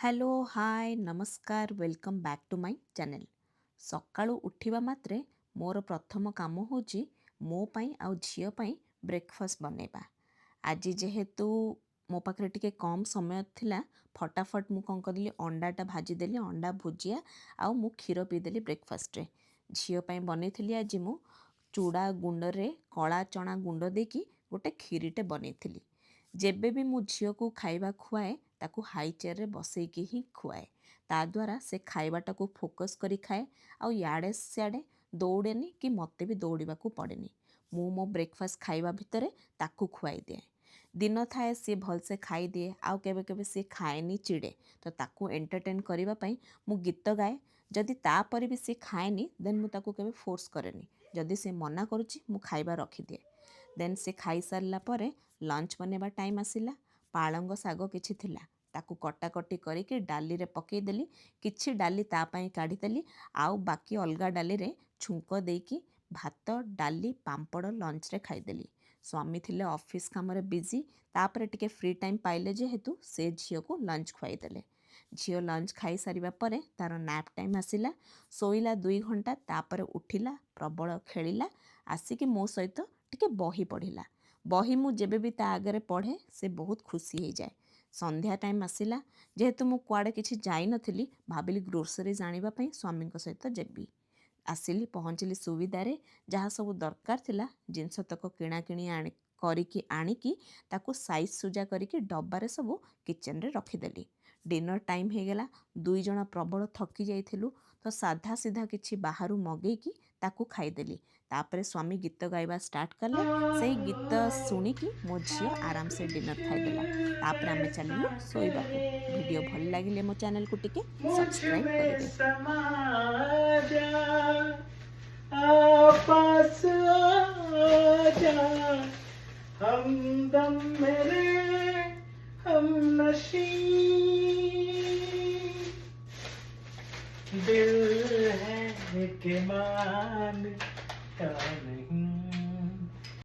Hello hi ନମସ୍କାର welcome back to my channel. ସକାଳୁ ଉଠିବା ମାତ୍ରେ ମୋର ପ୍ରଥମ କାମ ହେଉଛି ମୋ ପାଇଁ ଆଉ ଝିଅ ପାଇଁ ବ୍ରେକଫାଷ୍ଟ ବନେଇବା। ଆଜି ଯେହେତୁ ମୋ ପାଖରେ ଟିକେ କମ୍ ସମୟ ଥିଲା, ଫଟାଫଟ ମୁଁ କ'ଣ କରିଲି, ଅଣ୍ଡାଟା ଭାଜିଦେଲି, ଅଣ୍ଡା ଭୁଜିଆ ଆଉ ମୁଁ କ୍ଷୀର ପିଇଦେଲି ବ୍ରେକଫାଷ୍ଟରେ। ଝିଅ ପାଇଁ ବନେଇଥିଲି ଆଜି ମୁଁ ଚୁଡ଼ା ଗୁଣ୍ଡରେ କଳା ଚଣା ଗୁଣ୍ଡ ଦେଇକି ଗୋଟେ କ୍ଷୀରିଟେ ବନେଇଥିଲି। ଯେବେ ବି ମୁଁ ଝିଅକୁ ଖାଇବା ଖୁଆଏ ତାକୁ ହାଇ ଚେୟାରରେ ବସେଇକି ହିଁ ଖୁଆଏ। ତା ଦ୍ୱାରା ସେ ଖାଇବାଟାକୁ ଫୋକସ୍ କରି ଖାଏ ଆଉ ଇଆଡ଼େ ସିଆଡ଼େ ଦୌଡ଼େନି କି ମୋତେ ବି ଦୌଡ଼ିବାକୁ ପଡ଼େନି। ମୁଁ ମୋ ବ୍ରେକଫାଷ୍ଟ ଖାଇବା ଭିତରେ ତାକୁ ଖୁଆଇ ଦିଏ। ଦିନ ଥାଏ ସିଏ ଭଲସେ ଖାଇଦିଏ, ଆଉ କେବେ କେବେ ସିଏ ଖାଏନି, ଚିଡ଼େ। ତ ତାକୁ ଏଣ୍ଟରଟେନ୍ କରିବା ପାଇଁ ମୁଁ ଗୀତ ଗାଏ। ଯଦି ତାପରେ ବି ସିଏ ଖାଏନି ଦେନ୍ ମୁଁ ତାକୁ କେବେ ଫୋର୍ସ କରେନି। ଯଦି ସେ ମନା କରୁଛି ମୁଁ ଖାଇବା ରଖିଦିଏ। ଦେନ୍ ସେ ଖାଇସାରିଲା ପରେ ଲଞ୍ଚ ବନେଇବା ଟାଇମ୍ ଆସିଲା। ପାଳଙ୍ଗ ଶାଗ କିଛି ଥିଲା, ତାକୁ କଟାକଟି କରିକି ଡାଲିରେ ପକେଇଦେଲି। କିଛି ଡାଲି ତା ପାଇଁ କାଢ଼ିଦେଲି, ଆଉ ବାକି ଅଲଗା ଡାଲିରେ ଛୁଙ୍କ ଦେଇକି ଭାତ ଡାଲି ପାମ୍ପଡ଼ ଲଞ୍ଚରେ ଖାଇଦେଲି। ସ୍ୱାମୀ ଥିଲେ ଅଫିସ୍ କାମରେ ବିଜି, ତାପରେ ଟିକେ ଫ୍ରି ଟାଇମ୍ ପାଇଲେ ଯେହେତୁ ସେ ଝିଅକୁ ଲଞ୍ଚ ଖୁଆଇଦେଲେ। ଝିଅ ଲଞ୍ଚ ଖାଇସାରିବା ପରେ ତାର ନ୍ୟାପ୍ ଟାଇମ୍ ଆସିଲା। ଶୋଇଲା 2 ଘଣ୍ଟା, ତାପରେ ଉଠିଲା, ପ୍ରବଳ ଖେଳିଲା, ଆସିକି ମୋ ସହିତ ଟିକେ ବହି ପଢ଼ିଲା। ବହି ମୁଁ ଯେବେ ବି ତା ଆଗରେ ପଢ଼େ ସେ ବହୁତ ଖୁସି ହେଇଯାଏ। ସନ୍ଧ୍ୟା ଟାଇମ୍ ଆସିଲା, ଯେହେତୁ ମୁଁ କୁଆଡ଼େ କିଛି ଯାଇନଥିଲି, ଭାବିଲି ଗ୍ରୋସରିଜ୍ ଆଣିବା ପାଇଁ ସ୍ୱାମୀଙ୍କ ସହିତ ଯିବି। ଆସିଲି, ପହଞ୍ଚିଲି ସୁବିଧାରେ। ଯାହା ସବୁ ଦରକାର ଥିଲା ଜିନିଷତକ କିଣାକିଣି ଆଣିକି ତାକୁ ସାଇଜ୍ ସୁଜା କରିକି ଡବାରେ ସବୁ କିଚେନରେ ରଖିଦେଲି। ଡିନର ଟାଇମ୍ ହେଇଗଲା। 2 ଜଣ ପ୍ରବଳ ଥକି ଯାଇଥିଲୁ, ତ ସାଧା ସିଧା କିଛି ବାହାରୁ ମଗେଇକି ତାକୁ ଖାଇଦେଲି। ତାପରେ ସ୍ୱାମୀ ଗୀତ ଗାଇବା ଷ୍ଟାର୍ଟ କଲେ। ସେଇ ଗୀତ ଶୁଣିକି ମୋ ଝିଅ ଆରାମସେ ଡିନର ଖାଇଦେଲା। ତାପରେ ଆମେ ଚାଲିଲୁ ଶୋଇବାକୁ। ଭିଡ଼ିଓ ଭଲ लागिले ମୋ ଚ୍ୟାନେଲକୁ ଟିକେ मुझ ସବସ୍କ୍ରାଇବ୍ में କରିବେ। समा जा, आपस आजा, हमदम मेरे हम नशी, दिल है कि मानता नहीं,